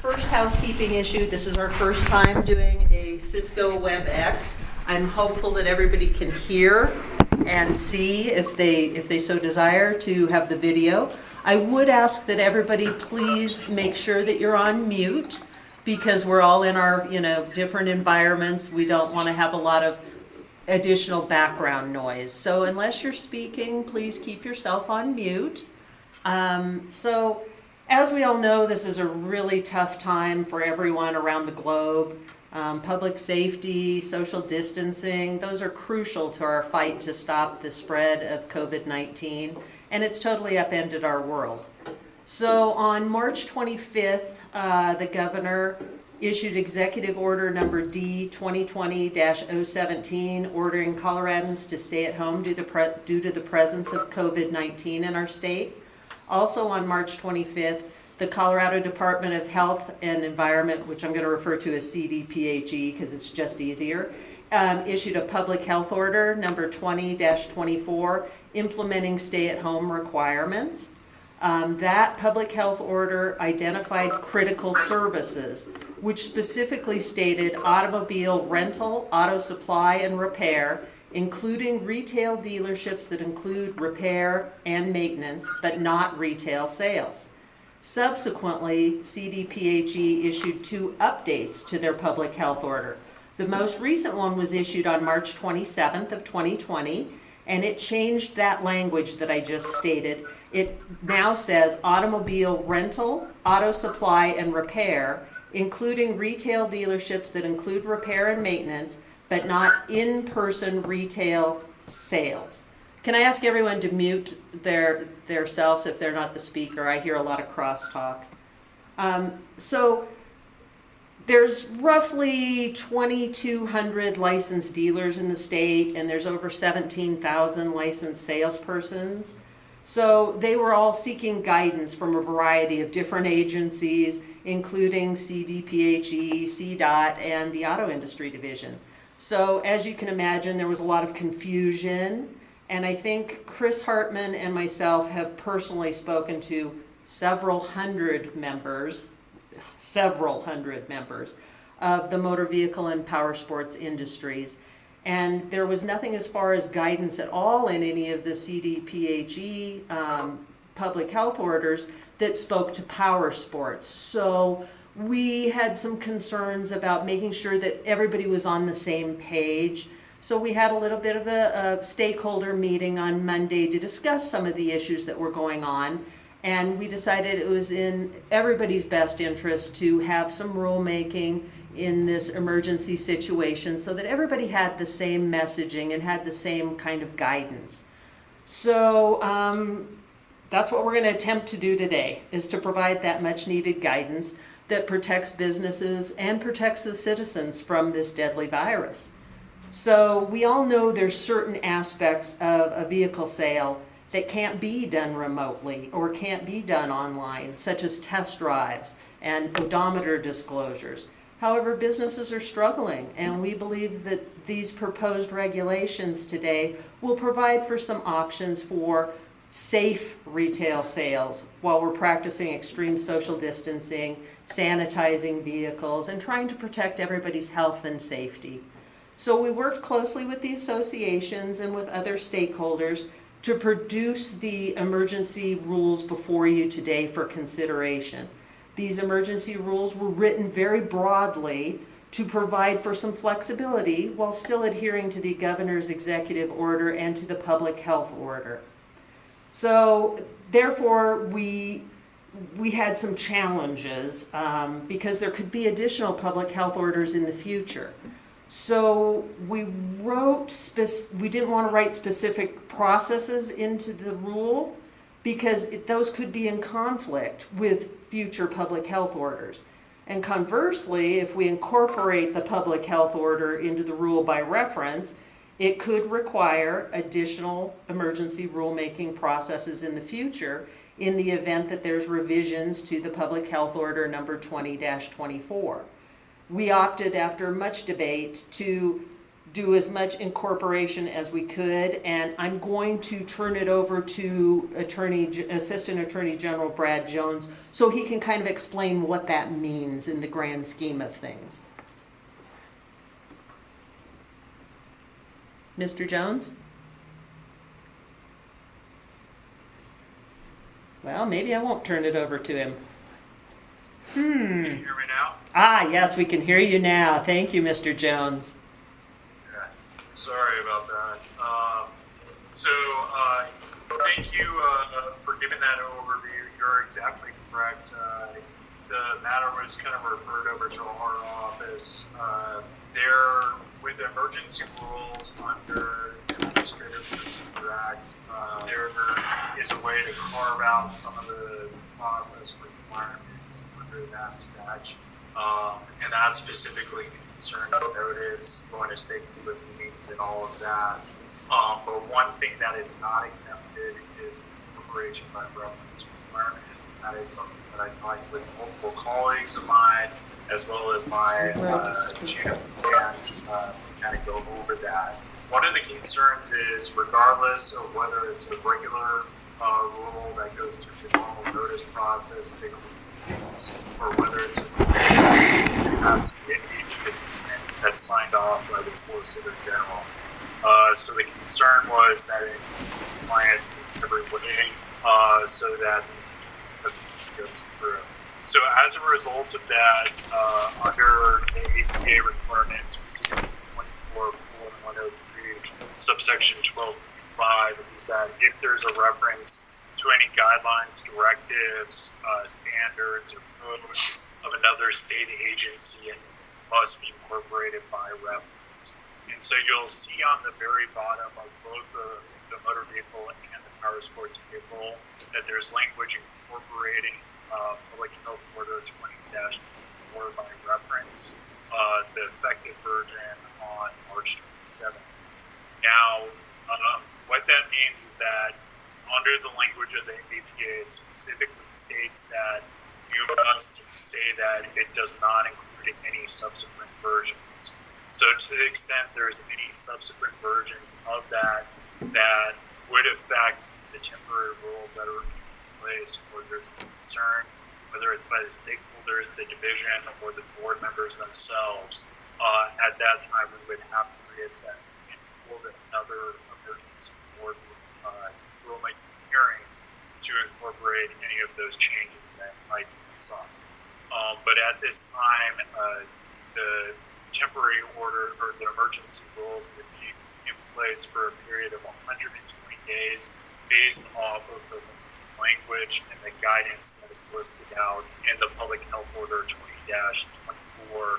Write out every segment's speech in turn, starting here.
First housekeeping issue, this is our first time doing a Cisco WebEx. I'm hopeful that everybody can hear and see if they so desire to have the video. I would ask that everybody please make sure that you're on mute because we're all in our, different environments. We don't want to have a lot of additional background noise. So unless you're speaking, please keep yourself on mute. So as we all know, this is a really tough time for everyone around the globe. Public safety, social distancing, those are crucial to our fight to stop the spread of COVID-19, and it's totally upended our world. So on March 25th, the governor issued Executive Order number D 2020-017, ordering Coloradans to stay at home due to the presence of COVID-19 in our state. Also on March 25th, the Colorado Department of Health and Environment, which I'm going to refer to as CDPHE because it's just easier, issued a public health order number 20-24 implementing stay-at-home requirements. That public health order identified critical services, which specifically stated automobile rental, auto supply, and repair, including retail dealerships that include repair and maintenance, but not retail sales. Subsequently, CDPHE issued 2 updates to their public health order. The most recent one was issued on March 27th of 2020, and it changed that language that I just stated. It now says automobile rental, auto supply, and repair, including retail dealerships that include repair and maintenance, but not in-person retail sales. Can I ask everyone to mute their selves if they're not the speaker? I hear a lot of crosstalk. So there's roughly 2,200 licensed dealers in the state, and there's over 17,000 licensed salespersons. So they were all seeking guidance from a variety of different agencies, including CDPHE, CDOT, and the Auto Industry Division. So as you can imagine, there was a lot of confusion, and I think Chris Hartman and myself have personally spoken to several hundred members of the motor vehicle and power sports industries. And there was nothing as far as guidance at all in any of the CDPHE public health orders that spoke to power sports. So we had some concerns about making sure that everybody was on the same page. So we had a little bit of a stakeholder meeting on Monday to discuss some of the issues that were going on. And we decided it was in everybody's best interest to have some rulemaking in this emergency situation so that everybody had the same messaging and had the same kind of guidance. So that's what we're going to attempt to do today, is to provide that much needed guidance that protects businesses and protects the citizens from this deadly virus. So we all know there's certain aspects of a vehicle sale that can't be done remotely or can't be done online, such as test drives and odometer disclosures. However, businesses are struggling, and we believe that these proposed regulations today will provide for some options for safe retail sales while we're practicing extreme social distancing, sanitizing vehicles, and trying to protect everybody's health and safety. So we worked closely with the associations and with other stakeholders to produce the emergency rules before you today for consideration. These emergency rules were written very broadly to provide for some flexibility while still adhering to the governor's executive order and to the public health order. So therefore, we had some challenges because there could be additional public health orders in the future. So we didn't want to write specific processes into the rule because those could be in conflict with future public health orders. And conversely, if we incorporate the public health order into the rule by reference, it could require additional emergency rulemaking processes in the future in the event that there's revisions to the public health order number 20-24. We opted, after much debate, to do as much incorporation as we could, and I'm going to turn it over to Assistant Attorney General Brad Jones so he can kind of explain what that means in the grand scheme of things. Mr. Jones? Well, maybe I won't turn it over to him. Can you hear me now? Ah, yes, we can hear you now. Thank you, Mr. Jones. Yeah. Sorry about that. Thank you for giving that overview. You're exactly correct. The matter was kind of referred over to our office. With the emergency rules under the Administrative Procedure Act, there is a way to carve out some of the process requirements under that statute. And that specifically concerns notice, going to stakeholder meetings and all of that. But one thing that is not exempted is the incorporation by reference requirement. That is something that I talked with multiple colleagues of mine, as well as my chain of command, to kind of go over that. One of the concerns is, regardless of whether it's a regular rule that goes through the normal notice process, or whether it's a it has to be engaged that's signed off by the Solicitor General. So the concern was that it needs compliance in every way, so that it goes through. So as a result of that, under the APA requirement, specifically 24.103, subsection 12.5, is that if there's a reference to any guidelines, directives, standards, or codes of another state agency, it must be incorporated by reference. And so you'll see on the very bottom of both the motor vehicle and the power sports vehicle that there's language incorporating Public Health Order 20-24 by reference, the effective version on March 27th. Now, what that means is that under the language of the APA, it specifically states that you must say that it does not include any subsequent versions. So to the extent there's any subsequent versions of that would affect the temporary rules that are in place, or there's a concern, whether it's by the stakeholders, the division, or the board members themselves, at that time we would have to reassess and hold another emergency board rulemaking hearing to incorporate any of those changes that might be sought. But at this time, the temporary order or the emergency rules would be in place for a period of 120 days based off of the language and the guidance that is listed out in the Public Health Order 20-24,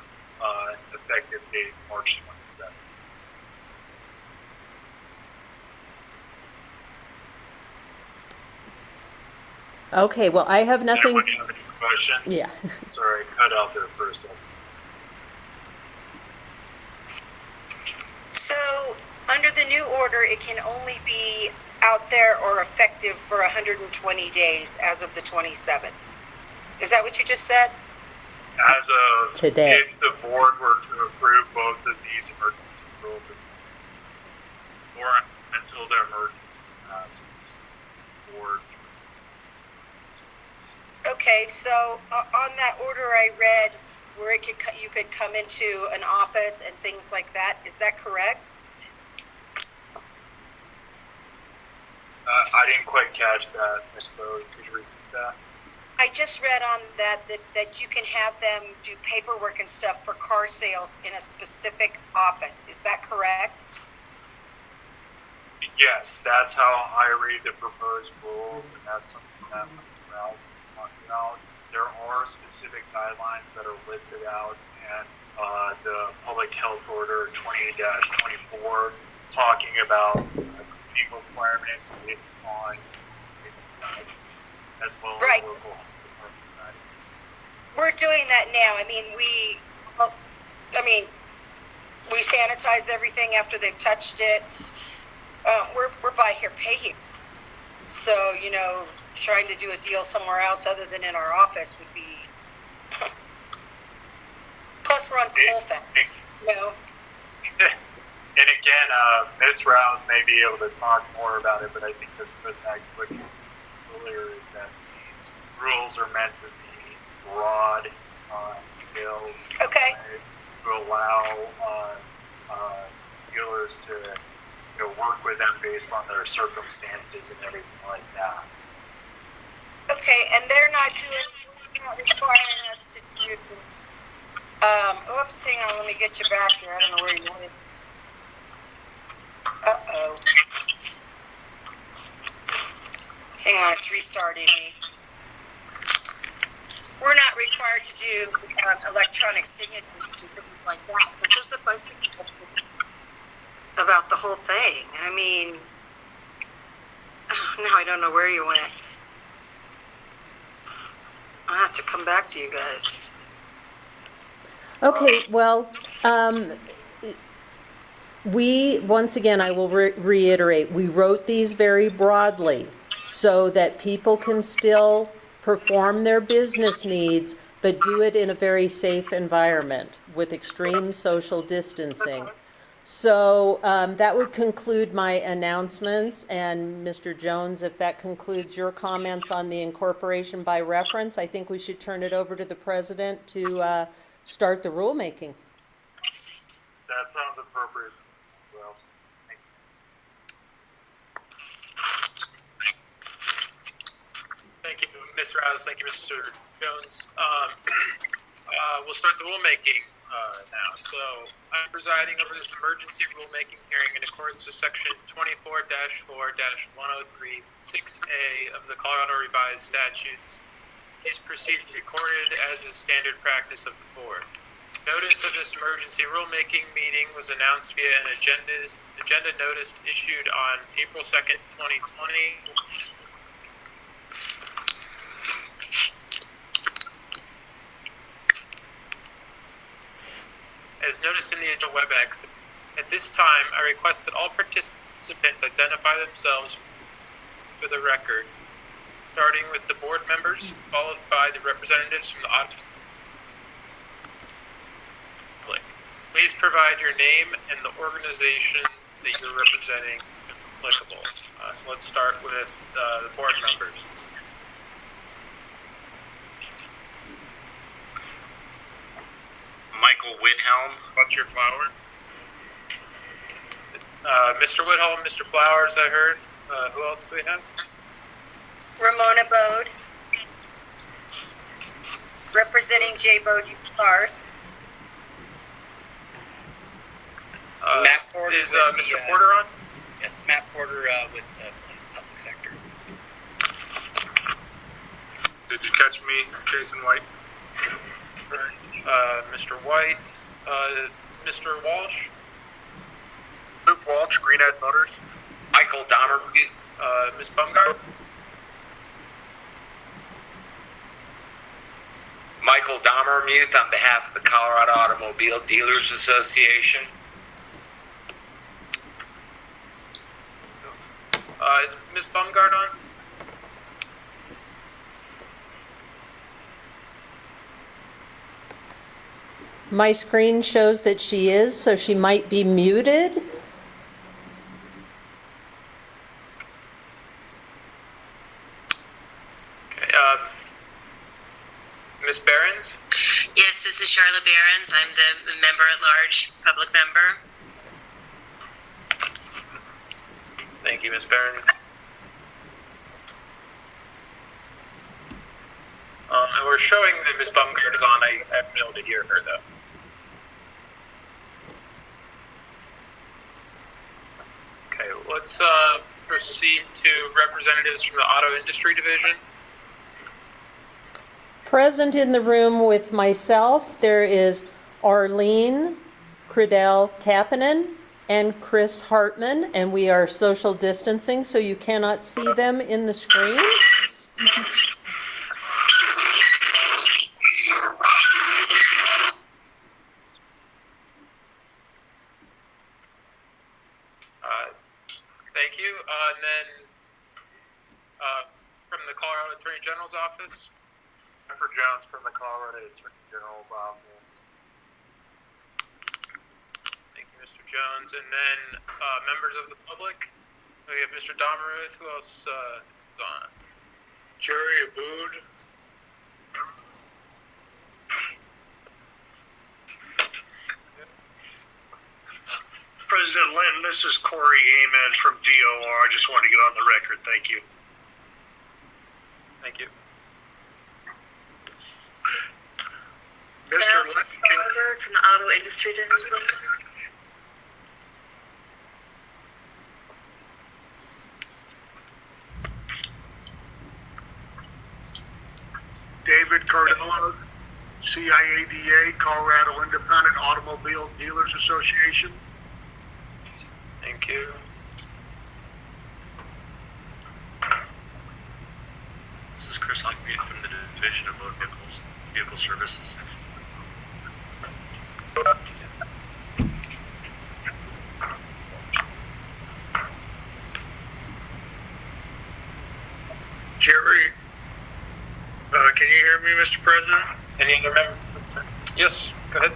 effective date March 27th. Okay, well, I have nothing. Anyone have any questions? Yeah. Sorry, I cut out there for a second. So, under the new order, it can only be out there or effective for 120 days as of the 27th. Is that what you just said? As of today, if the board were to approve both of these emergency rules, or until the emergency passes, or okay, so on that order I read where you could come into an office and things like that, is that correct? I didn't quite catch that, Ms. Bowie. Could you repeat that? I just read on that you can have them do paperwork and stuff for car sales in a specific office. Is that correct? Yes, that's how I read the proposed rules, and that's something that Mr. Rouse talked about. There are specific guidelines that are listed out in the Public Health Order 20-24, talking about cleaning requirements based on guidance, as well as local health department guidance. We're doing that now. We sanitize everything after they've touched it. We're by here, pay here. So, trying to do a deal somewhere else other than in our office would be. Plus, we're on Colfax. And again, Ms. Rouse may be able to talk more about it, but I think this put that questions earlier is that these rules are meant to be broad bills Okay. to allow dealers to work with them based on their circumstances and everything like that. Okay, and they're not requiring us to do, oops, hang on, let me get you back here. I don't know where you went. Uh-oh. Hang on, it's restarting me. We're not required to do electronic signatures and things like that, because there's a bunch of questions about the whole thing. I mean, now I don't know where you went. I'll have to come back to you guys. Okay, well, once again, I will reiterate, we wrote these very broadly so that people can still perform their business needs, but do it in a very safe environment with extreme social distancing. So that would conclude my announcements. And Mr. Jones, if that concludes your comments on the incorporation by reference, I think we should turn it over to the president to start the rulemaking. That sounds appropriate as well. Thank you, Ms. Rouse. Thank you, Mr. Jones. We'll start the rulemaking now. So I'm presiding over this emergency rulemaking hearing in accordance with Section 24-4-1036A of the Colorado Revised Statutes. These proceedings recorded as is standard practice of the board. Notice of this emergency rulemaking meeting was announced via an agenda notice issued on April 2nd, 2020. As noticed in the WebEx, at this time, I request that all participants identify themselves for the record, starting with the board members, followed by the representatives from the audit. Please provide your name and the organization that you're representing, if applicable. So let's start with the board members. Michael Whithelm. Butcher Flower. Mr. Whithelm, Mr. Flowers, I heard. Who else do we have? Ramona Bode, representing J. Bode Cars. Matt Porter is with Mr. the, Porter on? Yes, Matt Porter with the public sector. Did you catch me, Jason White? Mr. White, Mr. Walsh, Luke Walsh, Greenhead Motors. Michael Dahmer. Ms. Bumgard, Michael Dahmermuth on behalf of the Colorado Automobile Dealers Association. is Ms. Bumgard on? My screen shows that she is, so she might be muted. Okay, Ms. Behrens? Yes, this is Charlotte Behrens. I'm the member at large, public member. Thank you, Ms. Behrens. And we're showing that Ms. Bumgard is on. I haven't been able to hear her, though. Okay, let's proceed to representatives from the Auto Industry Division. Present in the room with myself, there is Arlene Credell Tappinen and Chris Hartman, and we are social distancing, so you cannot see them in the screen. Thank you. And then from the Colorado Attorney General's office. Jennifer Jones from the Colorado Attorney General's office. Thank you, Mr. Jones, and then members of the public. We have Mr. Domeruth. Who else is on? Jerry Abood. President Linton, this is Corey Amen from DOR. I just wanted to get on the record. Thank you. Thank you. Mr. Linton, Oliver from the Auto Industry Division. David Cardella, CIADA, Colorado Independent Automobile Dealers Association. Thank you. This is Chris Lockmead from the Division of Motor Vehicle Services. Jerry, can you hear me, Mr. President? Any other member? Yes, go ahead.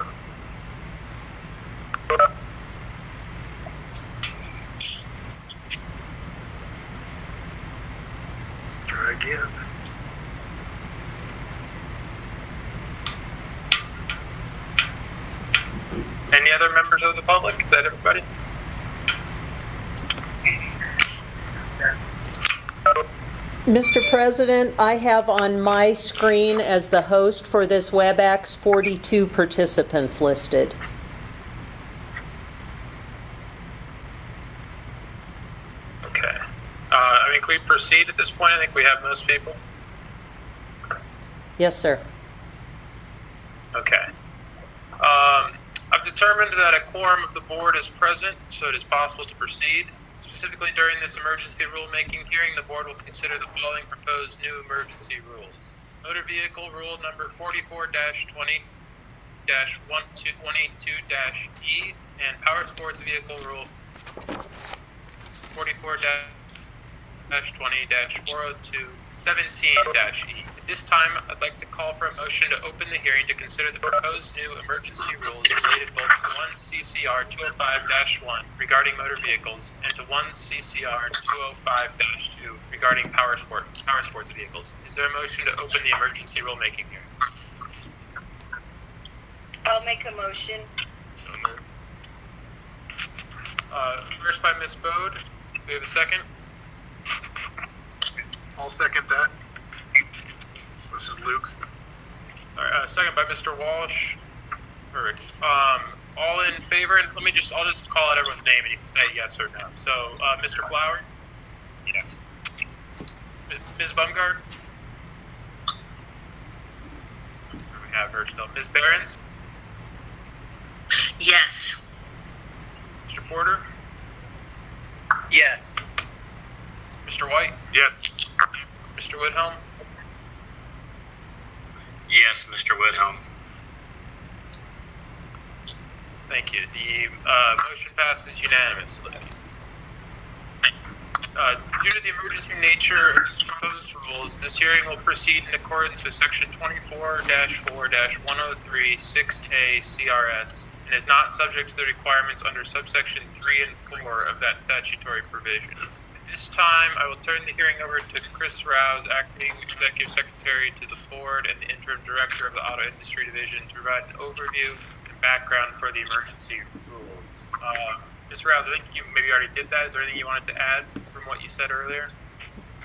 Try again. Any other members of the public? Is that everybody? Mr. President, I have on my screen as the host for this WebEx 42 participants listed. Okay. Can we proceed at this point? I think we have most people. Yes, sir. Okay. I've determined that a quorum of the board is present, so it is possible to proceed. Specifically, during this emergency rulemaking hearing, the board will consider the following proposed new emergency rules. Motor Vehicle Rule number 44-20-122-E and Power Sports Vehicle Rule 44-20-402-17-E. At this time, I'd like to call for a motion to open the hearing to consider the proposed new emergency rules related both to 1 CCR 205-1 regarding motor vehicles and to 1 CCR 205-2 regarding power sports vehicles. Is there a motion to open the emergency rulemaking hearing? I'll make a motion. First by Ms. Bode. Do we have a second? I'll second that. This is Luke. All right, second by Mr. Walsh. Perfect. All in favor, and I'll just call out everyone's name and you can say yes or no. So, Mr. Flower? Yes. Ms. Bumgard? We have her still. Ms. Behrens? Yes. Mr. Porter? Yes. Mr. White? Yes. Mr. Whithelm? Yes, Mr. Whithelm. Thank you. The motion passes unanimously. Due to the emergency nature of the proposed rules, this hearing will proceed in accordance with Section 24-4-1036A CRS and is not subject to the requirements under subsection 3 and 4 of that statutory provision. At this time, I will turn the hearing over to Chris Rouse, Acting Executive Secretary to the Board and the Interim Director of the Auto Industry Division, to provide an overview and background for the emergency rules. Mr. Rouse, I think you maybe already did that. Is there anything you wanted to add from what you said earlier?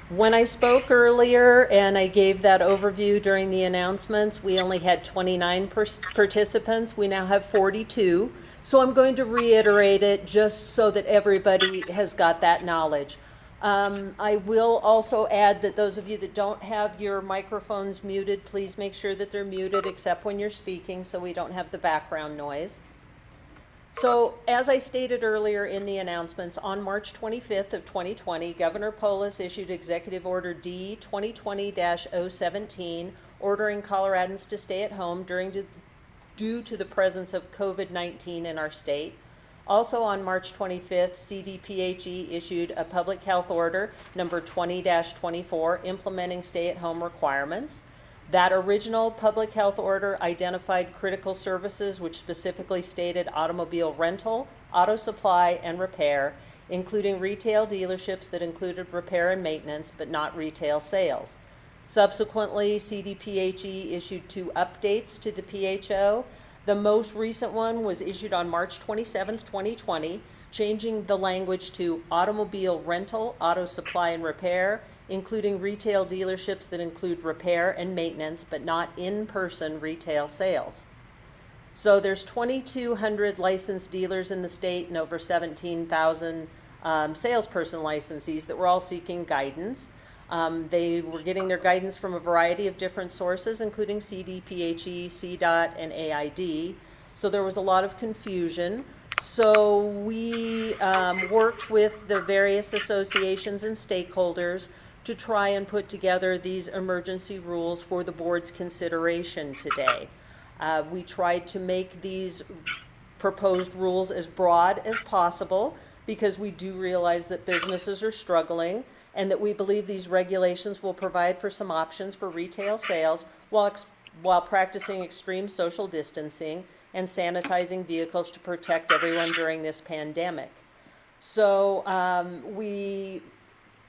When I spoke earlier and I gave that overview during the announcements, we only had 29 participants. We now have 42. So I'm going to reiterate it just so that everybody has got that knowledge. I will also add that those of you that don't have your microphones muted, please make sure that they're muted except when you're speaking so we don't have the background noise. So, as I stated earlier in the announcements, on March 25th of 2020, Governor Polis issued Executive Order D 2020-017, ordering Coloradans to stay at home due to the presence of COVID-19 in our state. Also on March 25th, CDPHE issued a public health order number 20-24, implementing stay-at-home requirements. That original public health order identified critical services, which specifically stated automobile rental, auto supply, and repair, including retail dealerships that included repair and maintenance, but not retail sales. Subsequently, CDPHE issued 2 updates to the PHO. The most recent one was issued on March 27th, 2020, changing the language to automobile rental, auto supply, and repair, including retail dealerships that include repair and maintenance, but not in-person retail sales. So there's 2,200 licensed dealers in the state and over 17,000 salesperson licensees that were all seeking guidance. They were getting their guidance from a variety of different sources, including CDPHE, CDOT, and AID. So there was a lot of confusion. So we worked with the various associations and stakeholders to try and put together these emergency rules for the board's consideration today. We tried to make these proposed rules as broad as possible because we do realize that businesses are struggling and that we believe these regulations will provide for some options for retail sales while practicing extreme social distancing and sanitizing vehicles to protect everyone during this pandemic. So we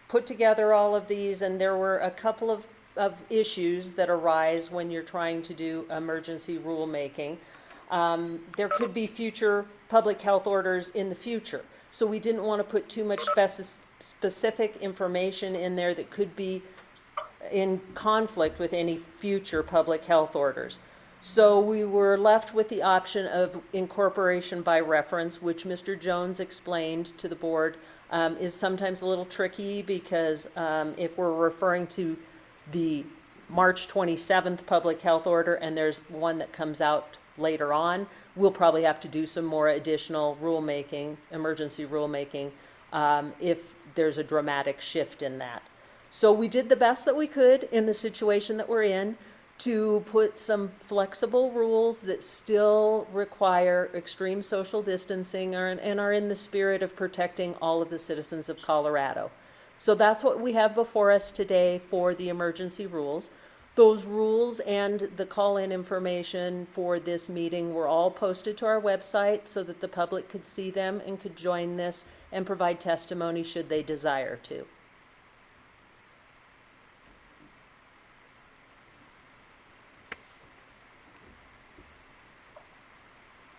put together all of these, and there were a couple of issues that arise when you're trying to do emergency rulemaking. There could be future public health orders in the future. So we didn't want to put too much specific information in there that could be in conflict with any future public health orders. So we were left with the option of incorporation by reference, which Mr. Jones explained to the board is sometimes a little tricky because if we're referring to the March 27th public health order and there's one that comes out later on, we'll probably have to do some more additional rulemaking, emergency rulemaking, if there's a dramatic shift in that. So we did the best that we could in the situation that we're in to put some flexible rules that still require extreme social distancing and are in the spirit of protecting all of the citizens of Colorado. So that's what we have before us today for the emergency rules. Those rules and the call-in information for this meeting were all posted to our website so that the public could see them and could join this and provide testimony should they desire to.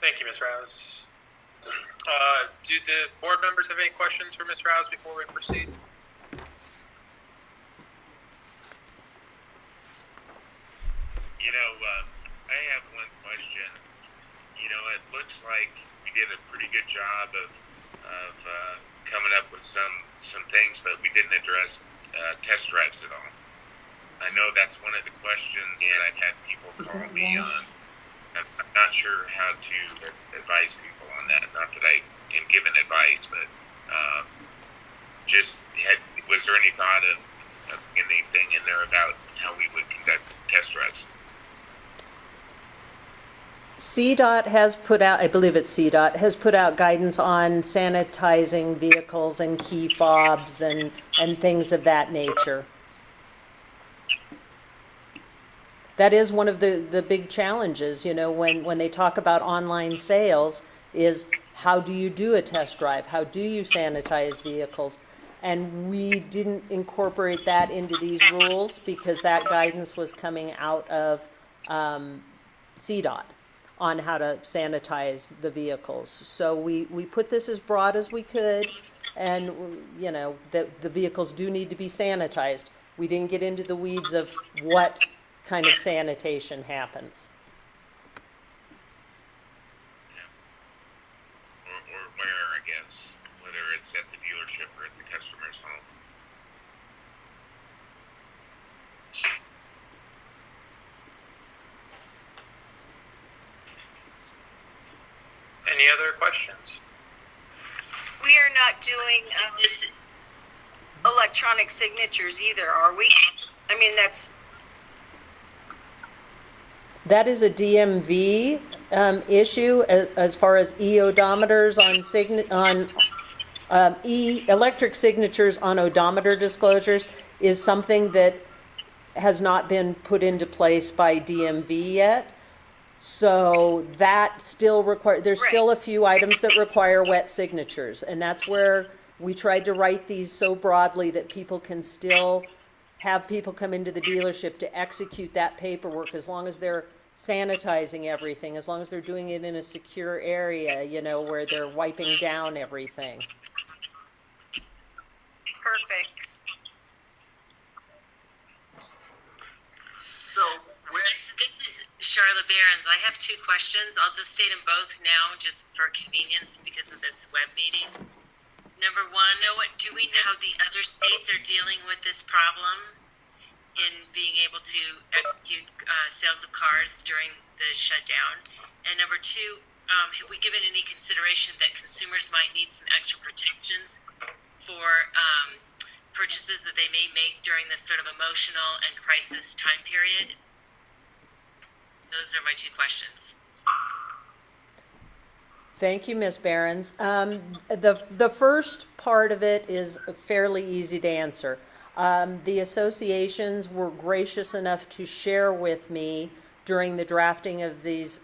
Thank you, Ms. Rouse. Do the board members have any questions for Ms. Rouse before we proceed? You know, I have one question. You know, it looks like we did a pretty good job of coming up with some things, but we didn't address test drives at all. I know that's one of the questions that I've had people call me on. I'm not sure how to advise people on that. Not that I am giving advice, but was there any thought of anything in there about how we would conduct test drives? CDOT has put out, I believe it's CDOT, has put out guidance on sanitizing vehicles and key fobs and things of that nature. That is one of the big challenges, you know, when they talk about online sales, is how do you do a test drive? How do you sanitize vehicles? And we didn't incorporate that into these rules because that guidance was coming out of CDOT on how to sanitize the vehicles. So we put this as broad as we could, and you know, the vehicles do need to be sanitized. We didn't get into the weeds of what kind of sanitation happens. Yeah. Or where, I guess, whether it's at the dealership or at the customer's home. Any other questions? We are not doing electronic signatures either, are we? I mean, That is a DMV issue as far as e-odometers electric signatures on odometer disclosures is something that has not been put into place by DMV yet. So that still there's still a few items that require wet signatures, and that's where we tried to write these so broadly that people can still have people come into the dealership to execute that paperwork as long as they're sanitizing everything, as long as they're doing it in a secure area, you know, where they're wiping down everything. Perfect. So, This is Charlotte Behrens. I have two questions. I'll just state them both now, just for convenience because of this web meeting. Number one, do we know how the other states are dealing with this problem in being able to execute sales of cars during the shutdown? And number two, have we given any consideration that consumers might need some extra protections for purchases that they may make during this sort of emotional and crisis time period? Those are my two questions. Thank you, Ms. Behrens. The first part of it is fairly easy to answer. The associations were gracious enough to share with me during the drafting of these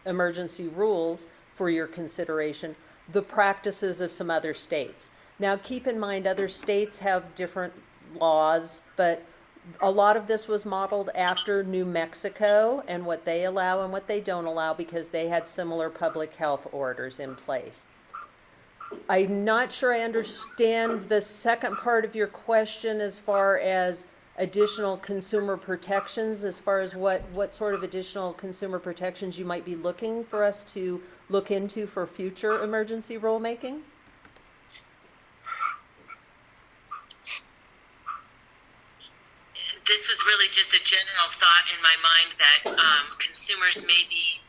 emergency rules for your consideration the practices of some other states. Now, keep in mind, other states have different laws, but a lot of this was modeled after New Mexico and what they allow and what they don't allow because they had similar public health orders in place. I'm not sure I understand the second part of your question as far as additional consumer protections, as far as what sort of additional consumer protections you might be looking for us to look into for future emergency rulemaking? This was really just a general thought in my mind that consumers may be,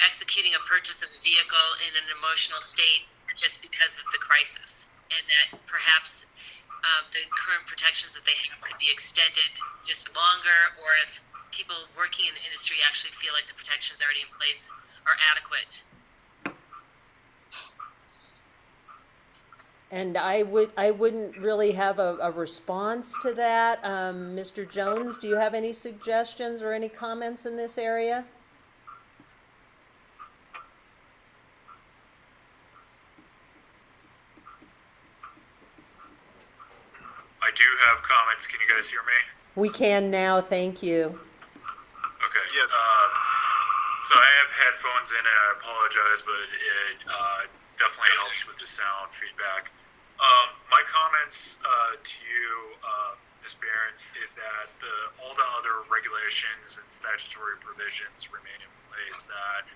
executing a purchase of a vehicle in an emotional state just because of the crisis, and that perhaps the current protections that they have could be extended just longer, or if people working in the industry actually feel like the protections already in place are adequate. And I wouldn't really have a response to that. Mr. Jones, do you have any suggestions or any comments in this area? I do have comments. Can you guys hear me? We can now, thank you. Okay. Yes. So I have headphones in, and I apologize, but it definitely helps with the sound feedback. My comments to you, Ms. Behrens, is that all the other regulations and statutory provisions remain in place that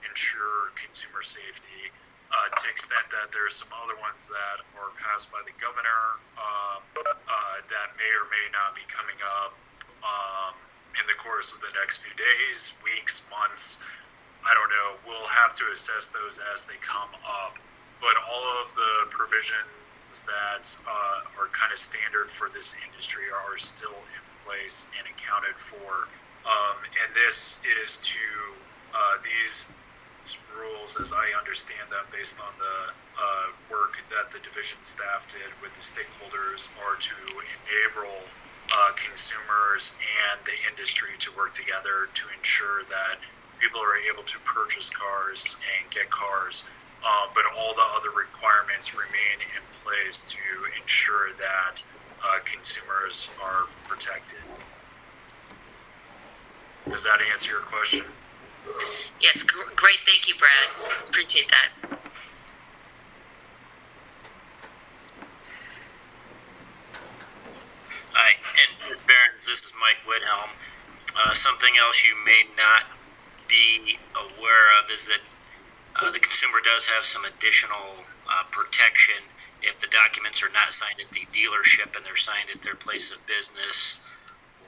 ensure consumer safety. To the extent that there's some other ones that are passed by the governor that may or may not be coming up in the course of the next few days, weeks, months. I don't know. We'll have to assess those as they come up. But all of the provisions that are kind of standard for this industry are still in place and accounted for. And this is to these rules, as I understand them, based on the work that the division staff did with the stakeholders, are to enable consumers and the industry to work together to ensure that people are able to purchase cars and get cars. But all the other requirements remain in place to ensure that consumers are protected. Does that answer your question? Yes, great. Thank you, Brad. Appreciate that. Hi, and Barons, this is Mike Whithelm. Something else you may not be aware of is that the consumer does have some additional protection if the documents are not signed at the dealership and they're signed at their place of business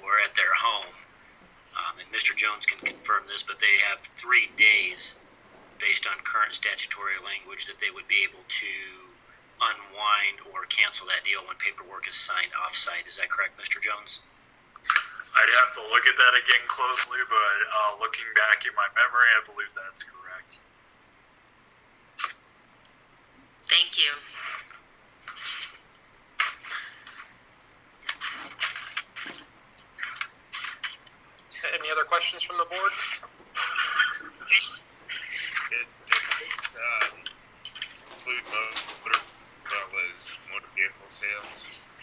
or at their home. And Mr. Jones can confirm this, but they have 3 days based on current statutory language that they would be able to unwind or cancel that deal when paperwork is signed off-site. Is that correct, Mr. Jones? I'd have to look at that again closely, but looking back in my memory, I believe that's correct. Thank you. other questions from the board? It include motor as well as motor vehicle sales.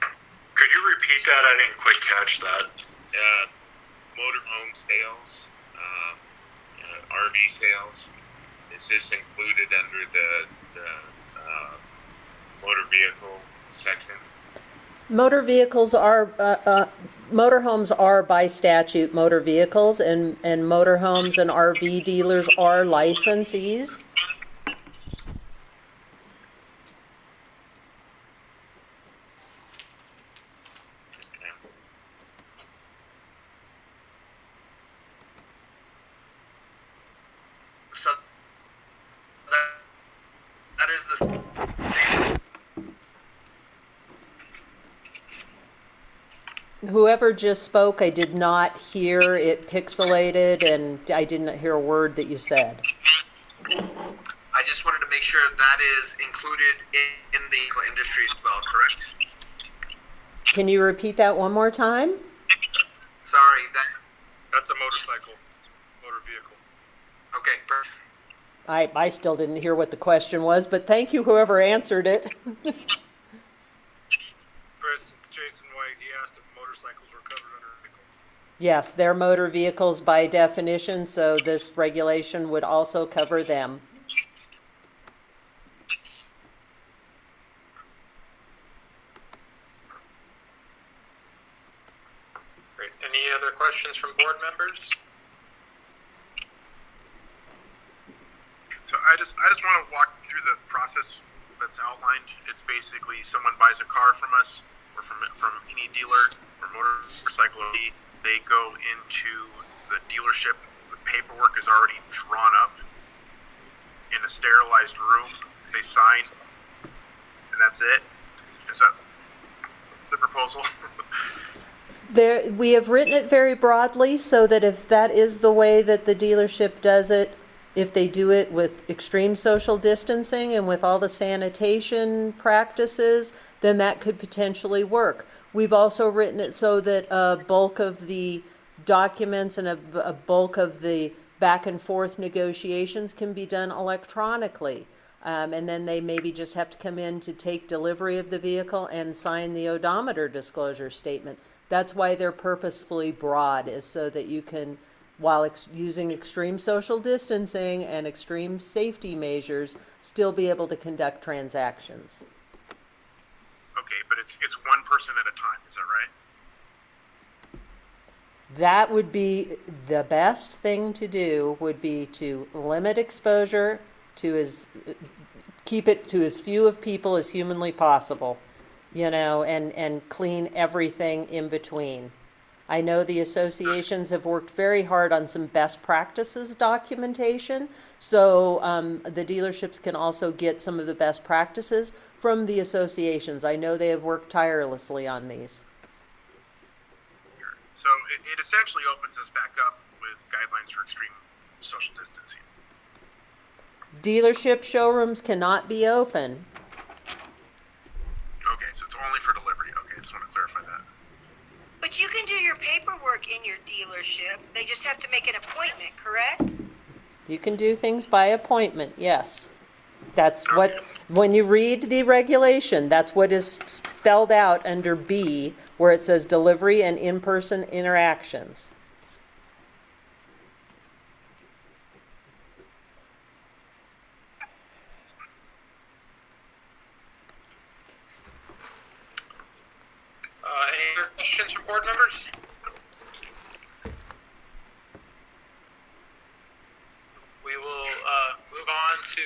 Could you repeat that? I didn't quite catch that. Motorhome sales, RV sales. Is this included under the motor vehicle section? Motor vehicles are, motorhomes are by statute motor vehicles, and motorhomes and RV dealers are licensees. So that is the same. Whoever just spoke, I did not hear it pixelated, and I didn't hear a word that you said. I just wanted to make sure that is included in the industry as well, correct? Can you repeat that one more time? Sorry, That's a motorcycle, motor vehicle. okay, first. I still didn't hear what the question was, but thank you, whoever answered it. Chris, it's Jason White. He asked if motorcycles were covered under vehicle. Yes, they're motor vehicles by definition, so this regulation would also cover them. Great. Any other questions from board members? So I just want to walk through the process that's outlined. It's basically someone buys a car from us or from any dealer or motorcycle. They go into the dealership. The paperwork is already drawn up in a sterilized room. They sign, and that's it. Is that the proposal? There, we have written it very broadly so that if that is the way that the dealership does it, if they do it with extreme social distancing and with all the sanitation practices, then that could potentially work. We've also written it so that a bulk of the documents and a bulk of the back and forth negotiations can be done electronically. And then they maybe just have to come in to take delivery of the vehicle and sign the odometer disclosure statement. That's why they're purposefully broad, is so that you can, while using extreme social distancing and extreme safety measures, still be able to conduct transactions. Okay, but it's one person at a time. Is that right? That would be the best thing to do, would be to limit exposure to keep it to as few of people as humanly possible, you know, and clean everything in between. I know the associations have worked very hard on some best practices documentation, so the dealerships can also get some of the best practices from the associations. I know they have worked tirelessly on these. So it essentially opens us back up with guidelines for extreme social distancing. Dealership showrooms cannot be open. Okay, so it's only for delivery. Okay, I just want to clarify that. But you can do your paperwork in your dealership. They just have to make an appointment, correct? You can do things by appointment, yes. That's what, when you read the regulation, that's what is spelled out under B, where it says delivery and in-person interactions. Any other questions from board members? We will move on to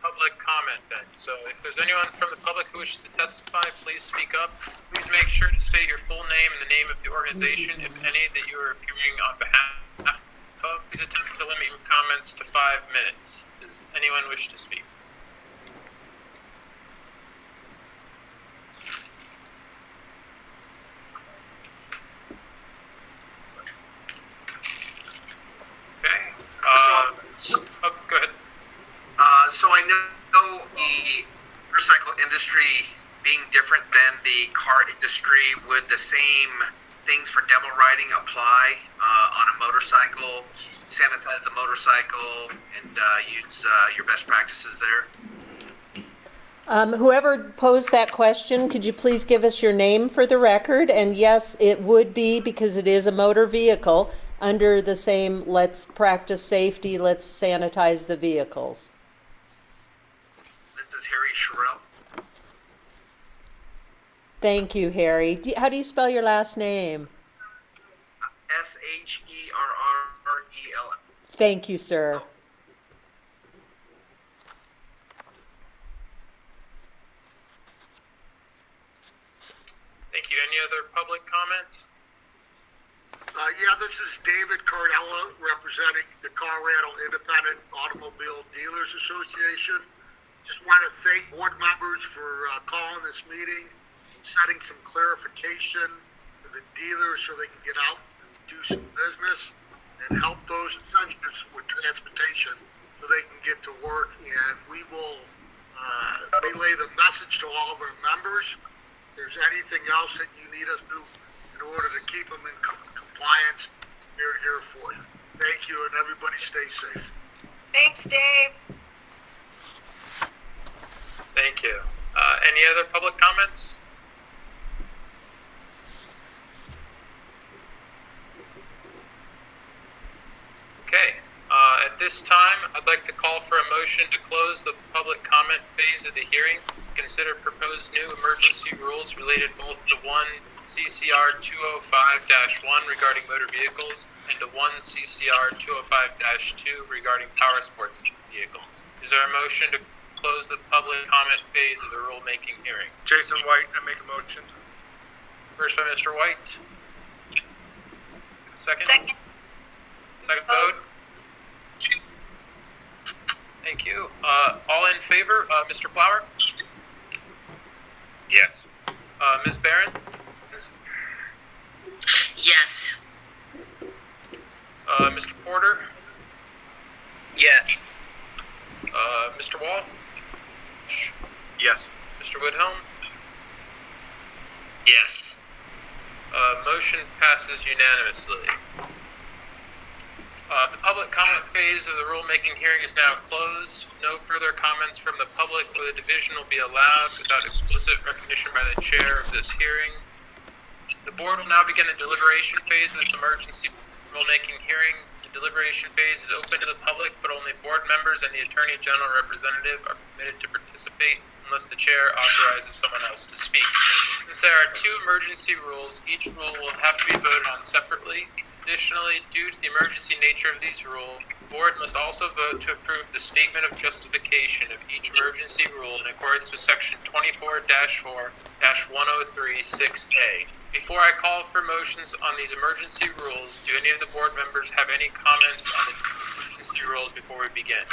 public comment then. So if there's anyone from the public who wishes to testify, please speak up. Please make sure to state your full name and the name of the organization, if any, that you are appearing on behalf of. Please attempt to limit your comments to 5 minutes. Does anyone wish to speak? Okay. Go ahead. So I know the motorcycle industry being different than the car industry, would the same things for demo riding apply on a motorcycle, sanitize the motorcycle, and use your best practices there? Whoever posed that question, could you please give us your name for the record? And yes, it would be, because it is a motor vehicle, under the same let's practice safety, let's sanitize the vehicles. This is Harry Sherrill. Thank you, Harry. How do you spell your last name? Sherrell. Thank you, sir. Thank you. Any other public comment? Yeah, this is David Cardella representing the Colorado Independent Automobile Dealers Association. Just want to thank board members for calling this meeting and setting some clarification for the dealers so they can get out and do some business and help those essentials with transportation so they can get to work. And we will relay the message to all of our members. If there's anything else that you need us to do in order to keep them in compliance, we're here for you. Thank you, and everybody stay safe. Thanks, Dave. Thank you. Any other public comments? Okay. At this time, I'd like to call for a motion to close the public comment phase of the hearing. Consider proposed new emergency rules related both to 1 CCR 205-1 regarding motor vehicles and to 1 CCR 205-2 regarding power sports vehicles. Is there a motion to close the public comment phase of the rulemaking hearing? Jason White, I make a motion. First by Mr. White. Second? Second. Second vote? Thank you. All in favor? Mr. Flower? Yes. Ms. Barron? Yes. Mr. Porter? Yes. Mr. Wall? Yes. Mr. Woodhelm? Yes. Motion passes unanimously. The public comment phase of the rulemaking hearing is now closed. No further comments from the public or the division will be allowed without explicit recognition by the chair of this hearing. The board will now begin the deliberation phase of this emergency rulemaking hearing. The deliberation phase is open to the public, but only board members and the Attorney General representative are permitted to participate unless the chair authorizes someone else to speak. Since there are 2 emergency rules, each rule will have to be voted on separately. Additionally, due to the emergency nature of these rules, the board must also vote to approve the statement of justification of each emergency rule in accordance with section 24-4-1036A. Before I call for motions on these emergency rules, do any of the board members have any comments on the emergency rules before we begin?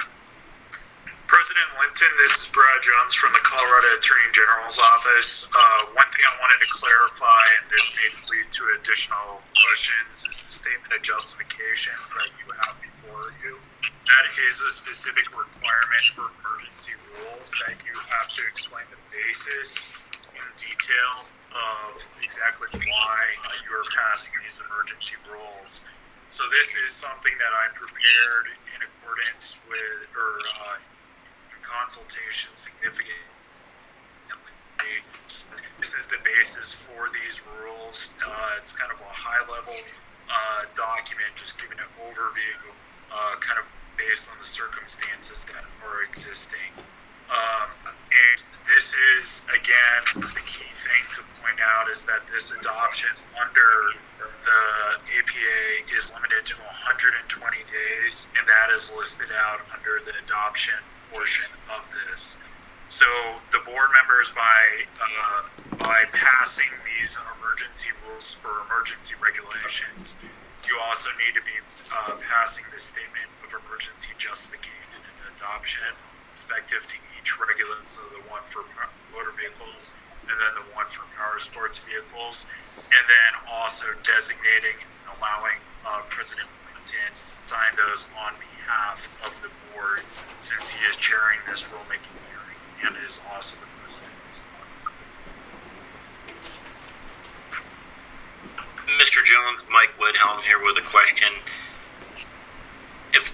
President Linton, this is Brad Jones from the Colorado Attorney General's office. One thing I wanted to clarify, and this may lead to additional questions, is the statement of justifications that you have before you. That is a specific requirement for emergency rules that you have to explain the basis in detail of exactly why you are passing these emergency rules. So this is something that I prepared in accordance with, or consultation significantly. This is the basis for these rules. It's kind of a high-level document, just giving an overview, kind of based on the circumstances that are existing. And this is, again, the key thing to point out is that this adoption under the APA is limited to 120 days, and that is listed out under the adoption portion of this. So the board members, by passing these emergency rules for emergency regulations, you also need to be passing this statement of emergency justification and adoption respective to each regulation, so the one for motor vehicles and then the one for power sports vehicles, and then also designating and allowing President Linton sign those on behalf of the board, since he is chairing this rulemaking hearing and is also the president. Mr. Jones, Mike Woodhelm here with a question. If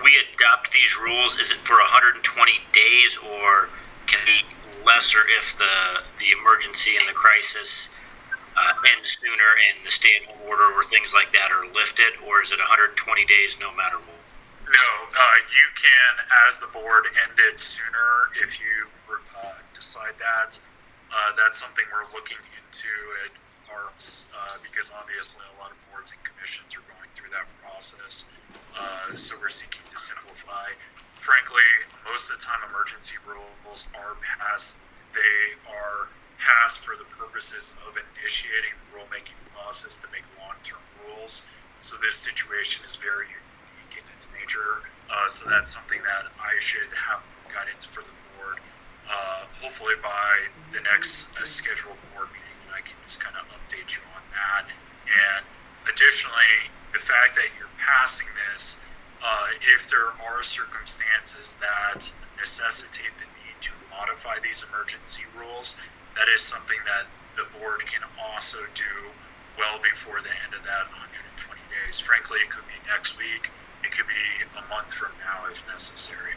we adopt these rules, is it for 120 days or can it be lesser if the emergency and the crisis ends sooner and the stay-at-home order or things like that are lifted, or is it 120 days no matter what? No, you can, as the board, end it sooner if you decide that. That's something we're looking into at ARPS because obviously a lot of boards and commissions are going through that process. So we're seeking to simplify. Frankly, most of the time emergency rules are passed. They are passed for the purposes of initiating the rulemaking process to make long-term rules. So this situation is very unique in its nature. So that's something that I should have guidance for the board. Hopefully by the next scheduled board meeting, I can just kind of update you on that. And additionally, the fact that you're passing this, if there are circumstances that necessitate the need to modify these emergency rules, that is something that the board can also do well before the end of that 120 days. Frankly, it could be next week. It could be a month from now if necessary.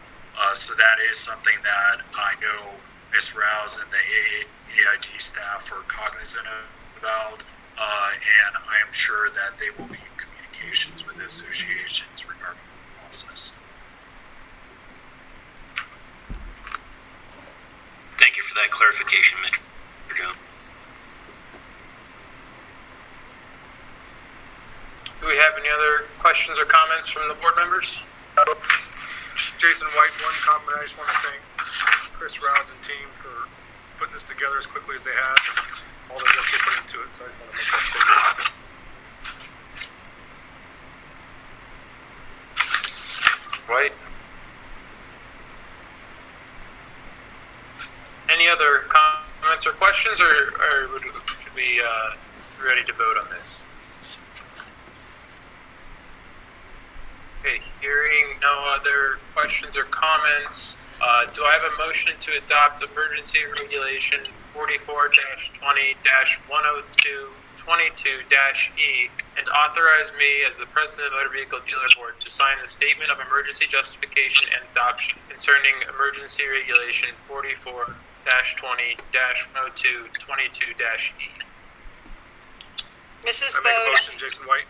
So that is something that I know Ms. Rouse and the AIG staff are cognizant about, and I am sure that they will be in communications with the associations regarding the process. Thank you for that clarification, Mr. Jones. Do we have any other questions or comments from the board members? Jason White, one comment. I just want to thank Chris Rouse and team for putting this together as quickly as they have, and all the work they put into it. So I just want to make that statement. White? Any other comments or questions, or should we be ready to vote on this? Okay, hearing no other questions or comments, do I have a motion to adopt emergency regulation 44-20-102-22-E and authorize me as the president of the Motor Vehicle Dealer Board to sign the statement of emergency justification and adoption concerning emergency regulation 44-20-102-22-E? Mrs. I make a Bode, motion, Jason White.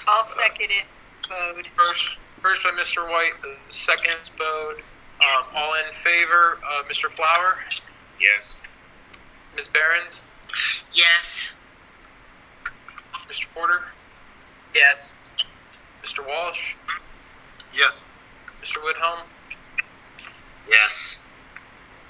I'll second it. Bode. First by Mr. White, second Bode. All in favor, Mr. Flower, Yes. Ms. Behrens, Yes. Mr. Porter, Yes. Mr. Walsh, Yes. Mr. Woodhelm. Yes.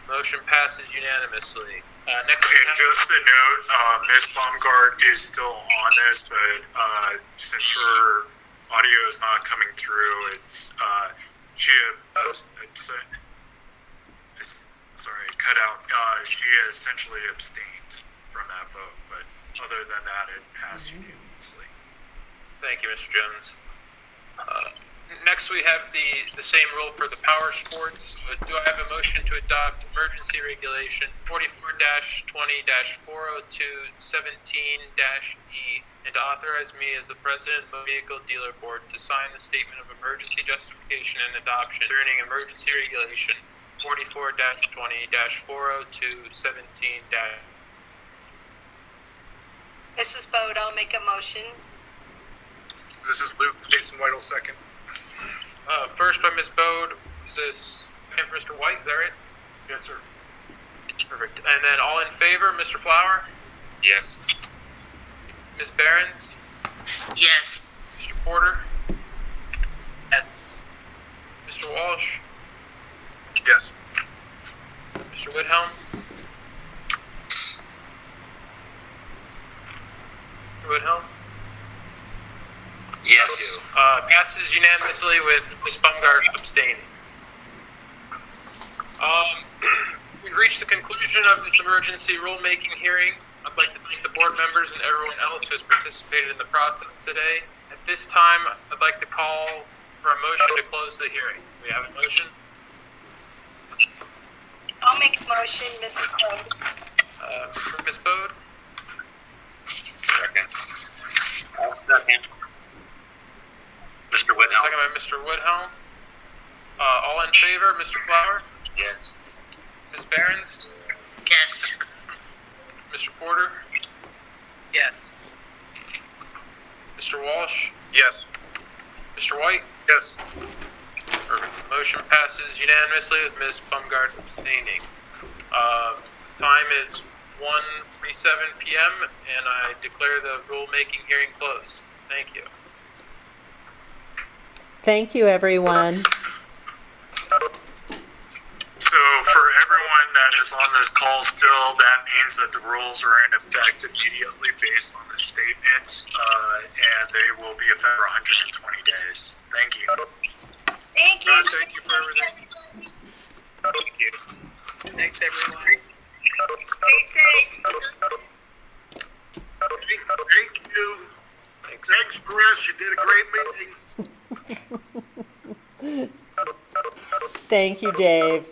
Motion passes unanimously. Next, we And have, just a note, Ms. Baumgart is still on this, but since her audio is not coming through, it's sorry, cut out. She essentially abstained from that vote, but other than that, it passed unanimously. thank you, Mr. Jones. Next, we have the same rule for the power sports. Do I have a motion to adopt emergency regulation 44-20-402-17-E and to authorize me as the president of the Vehicle Dealer Board to sign the statement of emergency justification and adoption concerning emergency regulation 44-20-402-17-E? Mrs. Bode, I'll make a motion. This is Luke. Jason White will second. First by Ms. Bode, is this and Mr. White, is that right? Yes, sir. Perfect. And then all in favor, Mr. Flower, Yes. Ms. Behrens, Yes. Mr. Porter, Yes. Mr. Walsh, Yes. Mr. Woodhelm, Mr. Woodhelm. Yes. Passes unanimously with Ms. Baumgart abstaining. We've reached the conclusion of this emergency rulemaking hearing. I'd like to thank the board members and everyone else who has participated in the process today. At this time, I'd like to call for a motion to close the hearing. Do we have a motion? I'll make a motion, Mrs. Bode. For Ms. Bode, Second. Second. Mr. Whitnell. Second by Mr. Woodhelm. All in favor, Mr. Flower? Yes. Ms. Behrens? Yes. Mr. Porter? Yes. Mr. Walsh? Yes. Mr. White? Yes. Perfect. Motion passes unanimously with Ms. Bumgard abstaining. Time is 1:47 p.m. and I declare the rulemaking hearing closed. Thank you. Thank you, everyone. So for everyone that is on this call still, that means that the rules are in effect immediately based on the statement, and they will be effective for 120 days. Thank you. Thank you. Thank you for everything. Thank you. Thanks, everyone. Stay safe. Thank you. Thanks, Chris. You did a great meeting. Thank you, Dave.